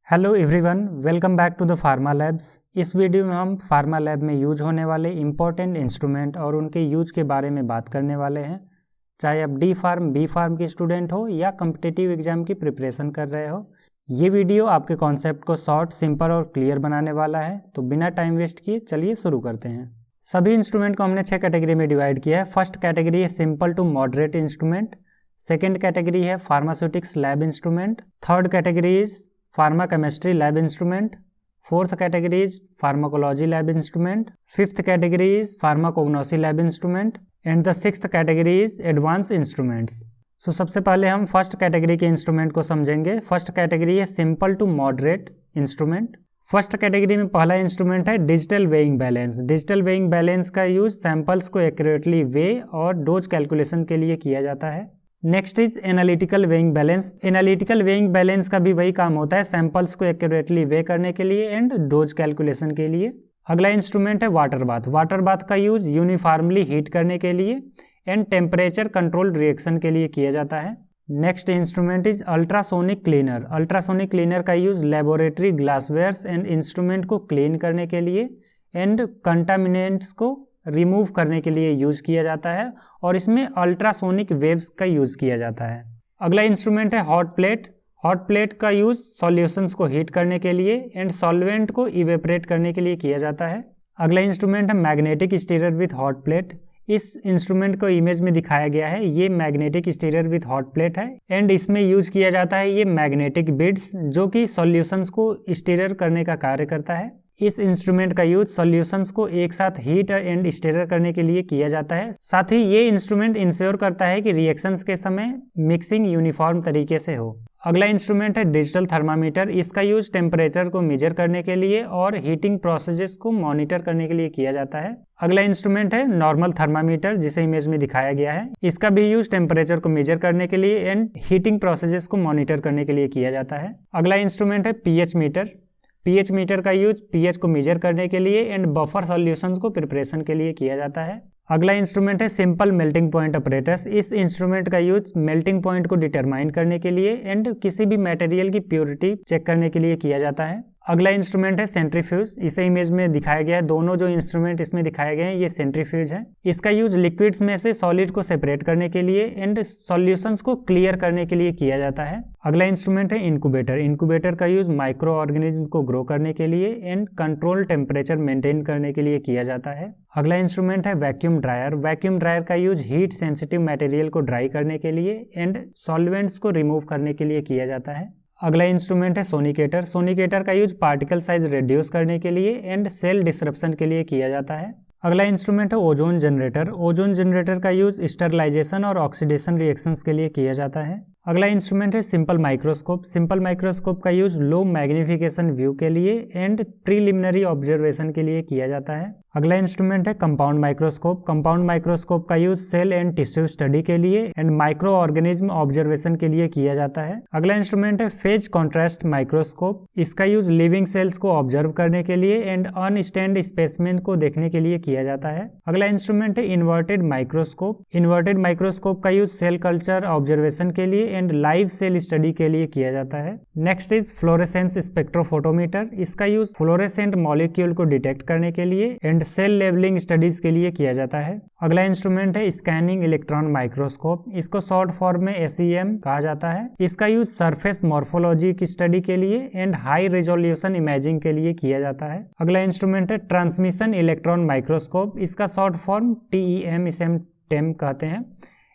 Hello everyone, welcome back to the pharma labs. इस video में हम फार्मा लैब में यूज होने वाले इम्पोर्टेंट इंस्ट्रूमेंट और उनके यूज के बारे में बात करने वाले हैं। चाहे आप डी फार्म बी फार्म की स्टूडेंट हो या कम्पिटिटिव एग्जाम की प्रिपरेशन कर रहे हो, ये वीडियो आपके कॉन्सेप्ट को शॉर्ट, सिंपल और क्लियर बनाने वाला है। तो बिना टाइम वेस्ट किए चलिए शुरू करते हैं। सभी इंस्ट्रूमेंट को हमने 6 कैटेगरी में डिवाइड किया है। फर्स्ट कैटेगरी है simple to moderate instrument. Second category है pharmaceutics lab instrument. Third category is pharma chemistry lab instrument. Fourth category is pharmacology lab instrument. Fifth category is pharmacognosy lab instrument and the sixth category is advance instruments. So सबसे पहले हम first category के instrument को समझेंगे। First category है simple to moderate instrument. First category में पहला instrument है digital weighing balance. Digital weighing balance का यूज सैंपल्स को एक्यूरेटली वे और डोज कैलकुलेशन के लिए किया जाता है। Next is analytical weighing balance. Analytical weighing balance का भी वही काम होता है, सैंपल्स को एक्यूरेटली वे करने के लिए एंड डोज कैलकुलेशन के लिए। अगला इंस्ट्रूमेंट है वाटर बाथ। वाटर बाथ का यूज यूनिफॉर्मली हीट करने के लिए एंड टेम्परेचर कंट्रोल रिएक्शन के लिए किया जाता है। Next instrument is ultrasonic cleaner. Ultrasonic cleaner का use laboratory glasswares and instrument को क्लीन करने के लिए एंड कंटामिनेंट्स को रिमूव करने के लिए यूज किया जाता है और इसमें अल्ट्रासोनिक वेव्स का यूज किया जाता है। अगला इंस्ट्रूमेंट है हॉट प्लेट। हॉट प्लेट का यूज सॉल्यूशंस को हीट करने के लिए एंड सॉल्वेंट को इवेपरेट करने के लिए किया जाता है। अगला इंस्ट्रूमेंट है magnetic stirrer with hot plate. इस इंस्ट्रूमेंट को इमेज में दिखाया गया है। ये magnetic stirrer with hot plate है एंड इसमें यूज किया जाता है ये मैग्नेटिक बीड्स, जो कि सॉल्यूशंस को स्टीरर करने का कार्य करता है। इस इंस्ट्रूमेंट का यूज सॉल्यूशंस को एक साथ हीट एंड स्टीरर करने के लिए किया जाता है। साथ ही ये इंस्ट्रूमेंट इंश्योर करता है कि रिएक्शंस के समय मिक्सिंग यूनिफॉर्म तरीके से हो। अगला इंस्ट्रूमेंट है डिजिटल थर्मामीटर। इसका यूज टेम्परेचर को मेजर करने के लिए और हीटिंग प्रोसेसेस को मॉनिटर करने के लिए किया जाता है। अगला इंस्ट्रूमेंट है नॉर्मल थर्मामीटर, जिसे इमेज में दिखाया गया है। इसका भी यूज टेम्परेचर को मेजर करने के लिए एंड हीटिंग प्रोसेसेस को मॉनिटर करने के लिए किया जाता है। अगला इंस्ट्रूमेंट है पीएच मीटर। पीएच मीटर का यूज पीएच को मेजर करने के लिए एंड बफर सॉल्यूशंस को प्रिपरेशन के लिए किया जाता है। अगला इंस्ट्रूमेंट है सिंपल मेल्टिंग पॉइंट अपरेटस। इस इंस्ट्रूमेंट का यूज मेल्टिंग पॉइंट को डिटरमाइन करने के लिए एंड किसी भी मटेरियल की प्योरिटी चेक करने के लिए किया जाता है। अगला इंस्ट्रूमेंट है सेंट्रीफ्यूज। इसे इमेज में दिखाया गया है। दोनों जो इंस्ट्रूमेंट इसमें दिखाए गए हैं ये सेंट्रीफ्यूज है। इसका यूज लिक्विड्स में से सॉलिड को सेपरेट करने के लिए एंड सॉल्यूशंस को क्लियर करने के लिए किया जाता है। अगला इंस्ट्रूमेंट है इंक्यूबेटर। इंक्यूबेटर का यूज माइक्रो ऑर्गेनिज्म को ग्रो करने के लिए एंड कंट्रोल टेम्परेचर मेंटेन करने के लिए किया जाता है। अगला इंस्ट्रूमेंट है वैक्यूम ड्रायर। वैक्यूम ड्रायर का यूज हीट सेंसिटिव मटेरियल को ड्राई करने के लिए एंड सॉल्वेंट्स को रिमूव करने के लिए किया जाता है। अगला इंस्ट्रूमेंट है सोनिकेटर। सोनिकेटर का यूज पार्टिकल साइज रिड्यूस करने के लिए एंड सेल डिसरप्शन के लिए किया जाता है। अगला इंस्ट्रूमेंट है ओजोन जनरेटर। ओजोन जनरेटर का यूज स्टरलाइजेशन और ऑक्सीडेशन रिएक्शंस के लिए किया जाता है। अगला इंस्ट्रूमेंट है सिंपल माइक्रोस्कोप। सिंपल माइक्रोस्कोप का यूज लो मैग्निफिकेशन व्यू के लिए एंड प्रीलिमिनरी ऑब्जर्वेशन के लिए किया जाता है। अगला इंस्ट्रूमेंट है कंपाउंड माइक्रोस्कोप। कंपाउंड माइक्रोस्कोप का use cell and tissue study के लिए एंड माइक्रो ऑर्गेनिज्म ऑब्जर्वेशन के लिए किया जाता है। अगला इंस्ट्रूमेंट है फेज कॉन्ट्रास्ट माइक्रोस्कोप। इसका यूज लिविंग सेल्स को ऑब्जर्व करने के लिए एंड अनस्टैंड स्पेसिमेन को देखने के लिए किया जाता है। अगला इंस्ट्रूमेंट है इन्वर्टेड माइक्रोस्कोप। इन्वर्टेड माइक्रोस्कोप का यूज सेल कल्चर ऑब्जर्वेशन के लिए एंड लाइव सेल स्टडी के लिए किया जाता है। Next is fluorescence spectrophotometer. इसका यूज फ्लोरेसेंट मॉलिक्यूल को डिटेक्ट करने के लिए एंड सेल लेवलिंग स्टडीज के लिए किया जाता है। अगला इंस्ट्रूमेंट है स्कैनिंग इलेक्ट्रॉन माइक्रोस्कोप। इसको शॉर्ट फॉर्म में SEM कहा जाता है। इसका यूज सरफेस मॉर्फोलॉजी की स्टडी के लिए एंड हाई रेजोल्यूशन इमेजिंग के लिए किया जाता है। अगला इंस्ट्रूमेंट है ट्रांसमिशन इलेक्ट्रॉन माइक्रोस्कोप। इसका शॉर्ट फॉर्म TEM कहते हैं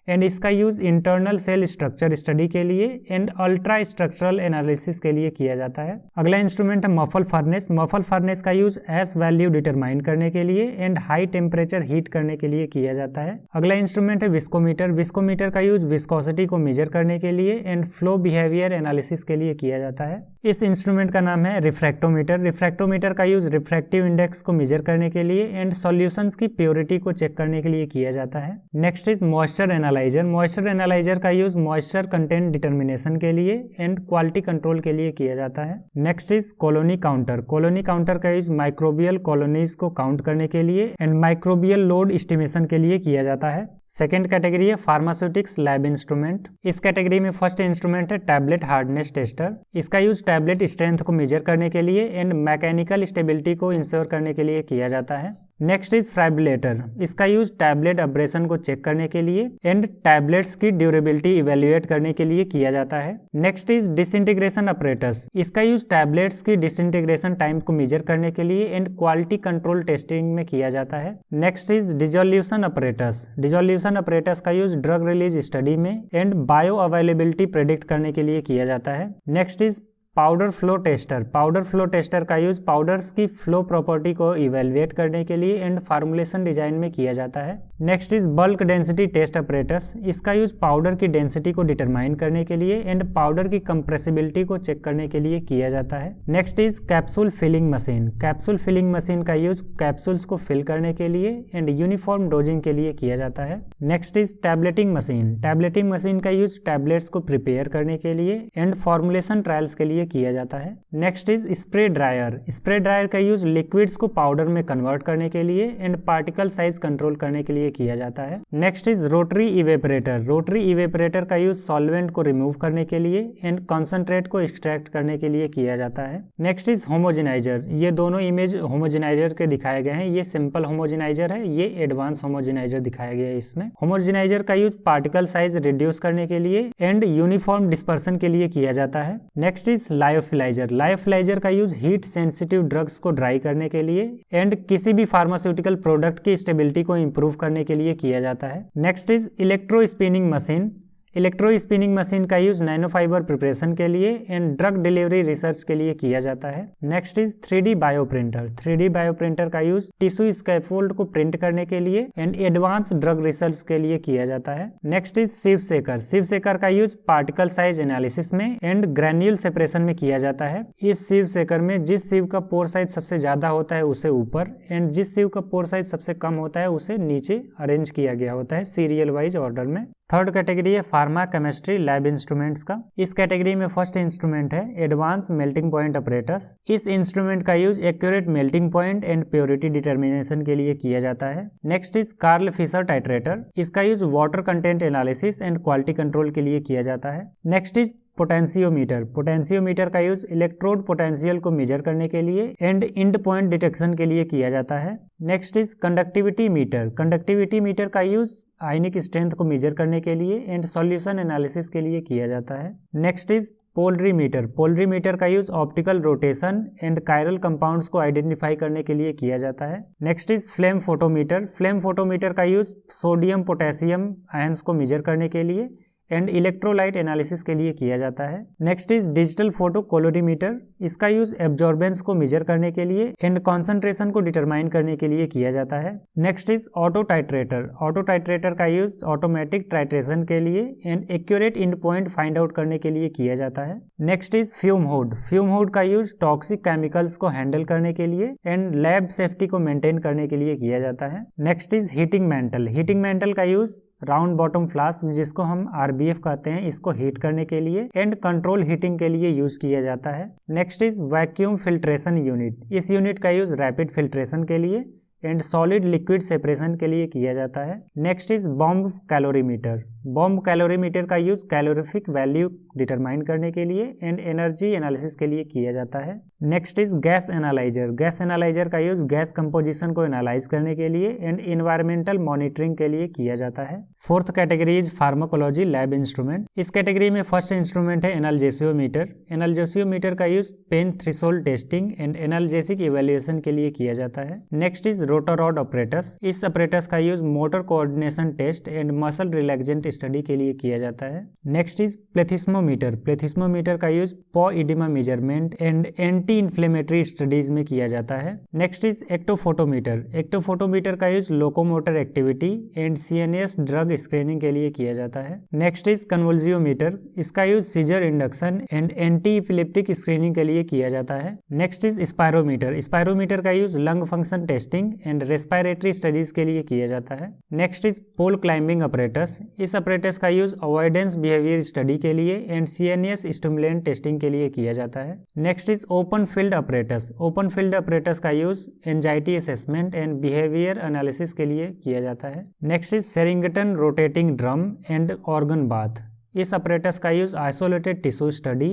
एंड इसका use internal cell structure study के लिए एंड अल्ट्रा स्ट्रक्चरल एनालिसिस के लिए किया जाता है। अगला इंस्ट्रूमेंट है मफल फर्नेस। मफल फर्नेस का यूज S वैल्यू डिटरमाइन करने के लिए एंड हाई टेम्परेचर हीट करने के लिए किया जाता है। अगला इंस्ट्रूमेंट है विस्कोमीटर। विस्कोमीटर का यूज विस्कोसिटी को मेजर करने के लिए एंड फ्लो बिहेवियर एनालिसिस के लिए किया जाता है। इस इंस्ट्रूमेंट का नाम है रिफ्रैक्टोमीटर। रिफ्रैक्टोमीटर का यूज रिफ्रैक्टिव इंडेक्स को मेजर करने के लिए एंड सॉल्यूशंस की प्योरिटी को चेक करने के लिए किया जाता है। Next is moisture analysis analyser, moisture analyser का यूज मॉइस्चर कंटेंट डिटर्मिनेशन के लिए एंड क्वालिटी कंट्रोल के लिए किया जाता है। Next is colony counter, colony counter का यूज माइक्रोबियल कॉलोनीज को काउंट करने के लिए एंड माइक्रोबियल लोड एस्टिमेशन के लिए किया जाता है। सेकेंड कैटेगरी है फार्मास्यूटिक्स लैब इंस्ट्रूमेंट। इस कैटेगरी में फर्स्ट इंस्ट्रूमेंट है टैबलेट हार्डनेस टेस्टर। इसका यूज टैबलेट स्ट्रेंथ को मेजर करने के लिए एंड मैकेनिकल स्टेबिलिटी को इंश्योर करने के लिए किया जाता है। नेक्स्ट इज फाइब्रिलेटर, इसका यूज टैबलेट अब्रेशन को चेक करने के लिए एंड टैबलेट्स की ड्यूरेबिलिटी इवेल्युएट करने के लिए किया जाता है। नेक्स्ट इज डिसइंटीग्रेशन ऑपरेटर्स, इसका यूज टैबलेट्स की डिसइंटीग्रेशन टाइम को मेजर करने के लिए एंड क्वालिटी कंट्रोल टेस्टिंग में किया जाता है। Next is dissolution operators, dissolution operators का यूज ड्रग रिलीज स्टडी में एंड बायो अवेलेबिलिटी प्रेडिक्ट करने के लिए किया जाता है। Next is powder flow tester, powder flow tester का यूज पाउडर्स की फ्लो प्रॉपर्टी को इवेल्युएट करने के लिए एंड फार्मुलेशन डिजाइन में किया जाता है। Next is bulk density test operators, इसका यूज पाउडर की डेंसिटी को डिटरमाइन करने के लिए एंड पाउडर की कंप्रेसिबिलिटी को चेक करने के लिए किया जाता है। Next is capsule filling machine, capsule filling machine का यूज कैप्सूल्स को फिल करने के लिए एंड यूनिफॉर्म डोजिंग के लिए किया जाता है। Next is tableting machine, tableting machine का यूज टैबलेट्स को प्रिपेयर करने के लिए एंड फॉर्मुलेशन ट्रायल्स के लिए किया जाता है। Next is spray dryer, spray dryer का यूज लिक्विड्स को पाउडर में कन्वर्ट करने के लिए एंड पार्टिकल साइज कंट्रोल करने के लिए किया जाता है। Next is rotary evaporator, rotary evaporator का यूज सॉल्वेंट को रिमूव करने के लिए एंड कॉन्सेंट्रेट को एक्सट्रैक्ट करने के लिए किया जाता है। नेक्स्ट इज होमोजेनाइजर, ये दोनों इमेज होमोजेनाइजर के दिखाए गए हैं, ये सिंपल होमोजेनाइजर है, ये एडवांस होमोजेनाइजर दिखाया गया है। इसमें होमोजेनाइजर का यूज पार्टिकल साइज रिड्यूस करने के लिए एंड यूनिफॉर्म डिस्पर्सन के लिए किया जाता है। नेक्स्ट इज लायोफिलाइजर, लायोफिलाइजर का यूज हीट सेंसिटिव ड्रग्स को ड्राई करने के लिए एंड किसी भी फार्मास्यूटिकल प्रोडक्ट की स्टेबिलिटी को इंप्रूव करने के लिए किया जाता है। Next is electro spinning machine, electro spinning machine का यूज नैनो फाइबर प्रिपरेशन के लिए एंड ड्रग डिलीवरी रिसर्च के लिए किया जाता है। Next is 3D bio printer, 3D bio printer का यूज टिश्यू स्कैफोल्ड को प्रिंट करने के लिए एंड एडवांस ड्रग रिसर्च के लिए किया जाता है। नेक्स्ट इज सिव सेकर, सिव सेकर का यूज पार्टिकल साइज एनालिसिस में एंड ग्रैन्यूल सेपरेशन में किया जाता है। इस सिव सेकर में जिस सिव का पोर साइज सबसे ज्यादा होता है उसे ऊपर एंड जिस सिव का पोर साइज सबसे कम होता है उसे नीचे अरेंज किया गया होता है सीरियल वाइज ऑर्डर में। थर्ड कैटेगरी है फार्मा केमिस्ट्री लैब इंस्ट्रूमेंट्स का। इस कैटेगरी में फर्स्ट इंस्ट्रूमेंट है एडवांस मेल्टिंग पॉइंट ऑपरेटर्स। इस इंस्ट्रूमेंट का use accurate melting point and purity determination के लिए किया जाता है। नेक्स्ट इज कार्ल फिशर टाइट्रेटर, इसका use water content analysis and quality control के लिए किया जाता है। नेक्स्ट इज पोटेंशियोमीटर, पोटेंशियोमीटर का यूज इलेक्ट्रोड पोटेंशियल को मेजर करने के लिए एंड इंड पॉइंट डिटेक्शन के लिए किया जाता है। Next is conductivity meter, conductivity meter का यूज आयनिक स्ट्रेंथ को मेजर करने के लिए एंड सॉल्यूशन एनालिसिस के लिए किया जाता है। नेक्स्ट इज पोलरीमीटर, पोलरीमीटर का use optical rotation and chiral compounds को आइडेंटिफाई करने के लिए किया जाता है। Next is flame photometer, flame photometer का यूज सोडियम पोटेशियम आयंस को मेजर करने के लिए एंड इलेक्ट्रोलाइट एनालिसिस के लिए किया जाता है। नेक्स्ट इज डिजिटल फोटो कोलोरीमीटर, इसका यूज एब्जॉर्बेंस को मेजर करने के लिए एंड कॉन्सेंट्रेशन को डिटरमाइन करने के लिए किया जाता है। Next is auto titrator, auto titrator का यूज ऑटोमेटिक टाइट्रेशन के लिए and accurate end point find out करने के लिए किया जाता है। Next is fume hood, fume hood का यूज टॉक्सिक केमिकल्स को हैंडल करने के लिए एंड लैब सेफ्टी को मेंटेन करने के लिए किया जाता है। Next is heating mantle, heating mantle का यूज राउंड बॉटम फ्लास्क जिसको हम RBF कहते हैं, इसको हीट करने के लिए एंड कंट्रोल हीटिंग के लिए यूज किया जाता है। Next is vacuum filtration unit, इस यूनिट का यूज रैपिड फिल्ट्रेशन के लिए एंड सॉलिड लिक्विड सेपरेशन के लिए किया जाता है। Next is bomb calorimeter, bomb calorimeter का यूज कैलोरीफिक वैल्यू डिटरमाइन करने के लिए एंड एनर्जी एनालिसिस के लिए किया जाता है। Next is gas analyser, gas analyser का यूज गैस कंपोजिशन को एनालाइज करने के लिए एंड एनवायरमेंटल मॉनिटरिंग के लिए किया जाता है। Fourth category is pharmacology lab instrument. इस कैटेगरी में फर्स्ट इंस्ट्रूमेंट है एनाल्जेसियोमीटर, एनाल्जेसियोमीटर का use pain threshold testing and analgesic evaluation के लिए किया जाता है। नेक्स्ट इज रोटोरॉड ऑपरेटर्स, इस ऑपरेटर्स का use motor coordination test and muscle relaxant study के लिए किया जाता है। नेक्स्ट इज प्लेथिस्मोमीटर, प्लेथिस्मोमीटर का use paw oedema measurement and anti inflammatory studies में किया जाता है। नेक्स्ट इज एक्टोफोटोमीटर, एक्टोफोटोमीटर का use locomotor activity and CNS drug screening के लिए किया जाता है। नेक्स्ट इज कन्वुल्जियोमीटर, इसका use seizure induction and anti epileptic screening के लिए किया जाता है। नेक्स्ट इज स्पायरोमीटर, स्पायरोमीटर का use lung function testing and respiratory studies के लिए किया जाता है। Next is pole climbing operators, इस अपरेटस का यूज अवॉइडेंस बिहेवियर स्टडी के लिए एंड CNS स्टिमुलेंट टेस्टिंग के लिए किया जाता है। Next is open field apparatus. Open field apparatus का use anxiety assessment and behaviour analysis के लिए किया जाता है। Next is Sherrington rotating drum and organ bath. इस अपरेटस का use isolated tissue study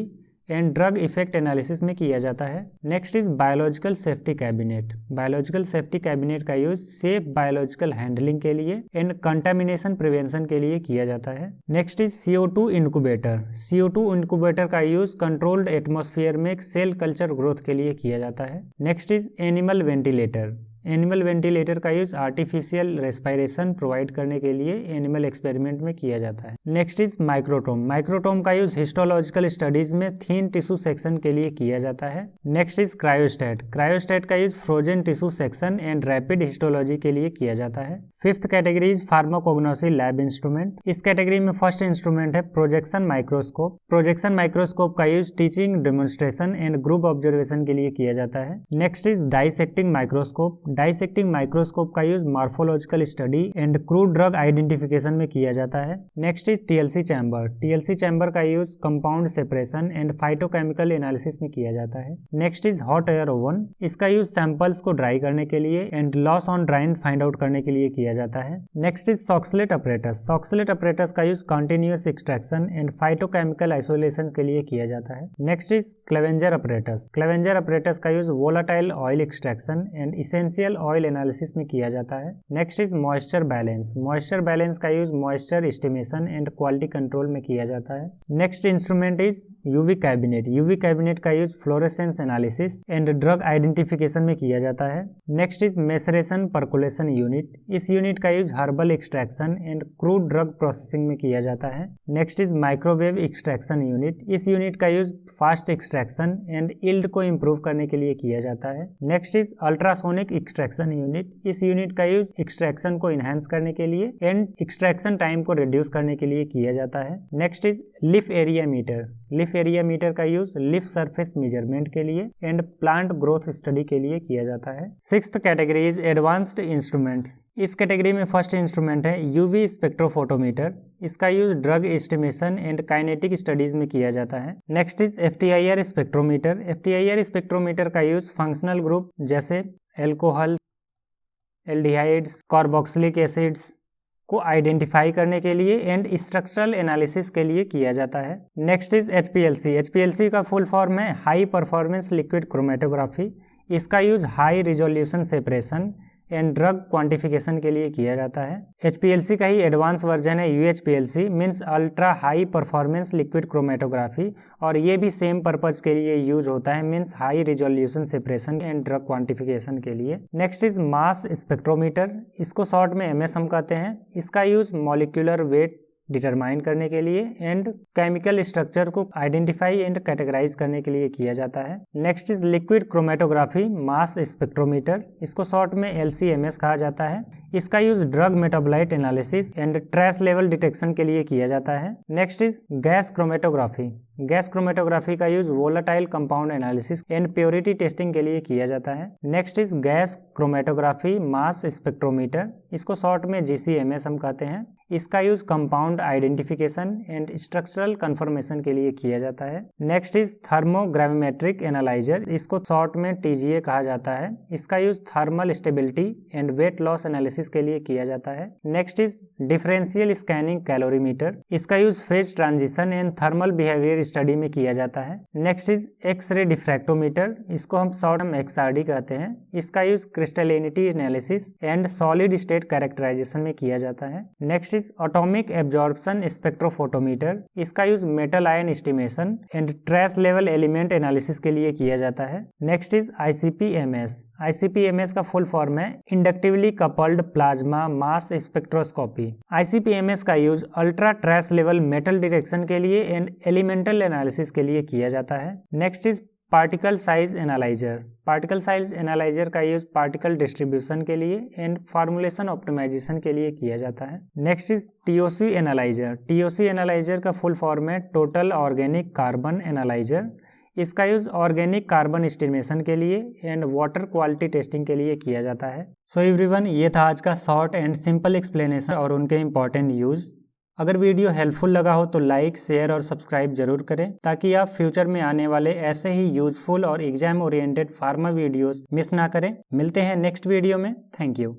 and drug effect analysis में किया जाता है। Next is biological safety cabinet. Biological safety cabinet का यूज सेफ बायोलॉजिकल हैंडलिंग के लिए एंड कंटामिनेशन प्रिवेंशन के लिए किया जाता है। Next is CO2 incubator. CO2 incubator का यूज कंट्रोल्ड एटमॉस्फेयर में सेल कल्चर ग्रोथ के लिए किया जाता है। Next is animal ventilator. Animal ventilator का यूज आर्टिफिशियल रेस्पिरेशन प्रोवाइड करने के लिए एनिमल एक्सपेरिमेंट में किया जाता है। Next is microtome. माइक्रोटोम का यूज हिस्टोलॉजिकल स्टडीज में थीन टिश्यू सेक्शन के लिए किया जाता है। Next is cryostat. क्रायोस्टेट का use frozen tissue section and rapid histology के लिए किया जाता है। Fifth category is pharmacognosy lab instrument. इस कैटेगरी में फर्स्ट इंस्ट्रूमेंट है प्रोजेक्शन माइक्रोस्कोप। प्रोजेक्शन माइक्रोस्कोप का use teaching, demonstration and group observation के लिए किया जाता है। Next is dissecting microscope. Dissecting microscope का use morphological study and crude drug identification में किया जाता है। Next is TLC chamber. TLC chamber का use compound separation and phytochemical analysis में किया जाता है। Next is hot air oven. इसका यूज सैंपल्स को ड्राई करने के लिए and loss on drying find out करने के लिए किया जाता है। Next is Soxhlet apparatus. Soxhlet apparatus का use continuous extraction and phytochemical isolation के लिए किया जाता है। Next is Clevenger apparatus. Clevenger apparatus का use volatile oil extraction and essential oil analysis में किया जाता है। Next is moisture balance. Moisture balance का use moisture estimation and quality control में किया जाता है। Next instrument is UV cabinet. UV cabinet का use fluorescence analysis and drug identification में किया जाता है। Next is maceration percolation unit. इस यूनिट का use herbal extraction and crude drug processing में किया जाता है। Next is microwave extraction unit. इस यूनिट का use fast extraction and yield को इम्प्रूव करने के लिए किया जाता है। Next is ultrasonic extraction unit. इस यूनिट का यूज एक्सट्रैक्शन को इनहेंस करने के लिए एंड एक्सट्रैक्शन टाइम को रिड्यूस करने के लिए किया जाता है। Next is leaf area meter. Leaf area meter का यूज लीफ सरफेस मेजरमेंट के लिए एंड प्लांट ग्रोथ स्टडी के लिए किया जाता है। Sixth category is advanced instruments. इस कैटेगरी में फर्स्ट इंस्ट्रूमेंट है UV स्पेक्ट्रोफोटोमीटर। इसका use drug estimation and kinetic studies में किया जाता है। Next is FTIR spectrometer. FTIR spectrometer का यूज फंक्शनल ग्रुप जैसे एल्कोहल, एल्डिहाइड्स, कार्बोक्सिलिक एसिड्स को आइडेंटिफाई करने के लिए एंड स्ट्रक्चरल एनालिसिस के लिए किया जाता है। Next is HPLC। HPLC का फुल फॉर्म है हाई परफॉर्मेंस लिक्विड क्रोमेटोग्राफी। इसका use high resolution separation and drug quantification के लिए किया जाता है। HPLC का ही एडवांस वर्जन है UHPLC means ultra high performance liquid chromatography, और ये भी सेम पर्पज के लिए यूज होता है means high resolution separation and drug quantification के लिए। Next is mass spectrometer. इसको शॉर्ट में MS हम कहते हैं। इसका यूज मॉलिक्यूलर वेट डिटरमाइन करने के लिए एंड केमिकल स्ट्रक्चर को आइडेंटिफाई एंड कैटेगराइज करने के लिए किया जाता है। Next is liquid chromatography mass spectrometer. इसको शॉर्ट में LC-MS कहा जाता है। इसका use drug metabolite analysis and trace level detection के लिए किया जाता है। Next is gas chromatography. Gas chromatography का use volatile compound analysis and purity testing के लिए किया जाता है। Next is gas chromatography mass spectrometer. इसको शॉर्ट में GC-MS हम कहते हैं। इसका use compound identification and structural confirmation के लिए किया जाता है। Next is thermogravimetric analyser. इसको शॉर्ट में TGA कहा जाता है। इसका use thermal stability and weight loss analysis के लिए किया जाता है। Next is differential scanning calorimeter. इसका use phase transition and thermal behaviour study में किया जाता है। Next is X-ray diffractometer. इसको हम शॉर्ट में XRD कहते हैं। इसका use crystallinity analysis and solid state characterisation में किया जाता है। Next is atomic absorption spectrophotometer. इसका use metal ion estimation and trace level element analysis के लिए किया जाता है। Next is ICP-MS। ICP-MS का फुल फॉर्म है inductively coupled plasma mass spectroscopy. ICP-MS का use ultra trace level metal detection के लिए एंड एलिमेंटल एनालिसिस के लिए किया जाता है। Next is particle size analyser. Particle size analyser का यूज पार्टिकल डिस्ट्रीब्यूशन के लिए एंड फार्मूलेशन ऑप्टिमाइजेशन के लिए किया जाता है। Next is TOC analyser. TOC analyser का फुल फॉर्म है टोटल ऑर्गेनिक कार्बन एनालाइजर। इसका यूज ऑर्गेनिक कार्बन एस्टिमेशन के लिए एंड वाटर क्वालिटी टेस्टिंग के लिए किया जाता है। सो एवरीवन, ये था आज का शॉर्ट एंड सिंपल एक्सप्लेनेशन और उनके इम्पोर्टेंट यूज। अगर वीडियो हेल्पफुल लगा हो तो लाइक, शेयर और सब्सक्राइब जरूर करें ताकि आप फ्यूचर में आने वाले ऐसे ही यूजफुल और exam oriented pharma videos miss ना करें। मिलते हैं नेक्स्ट वीडियो में। Thank you.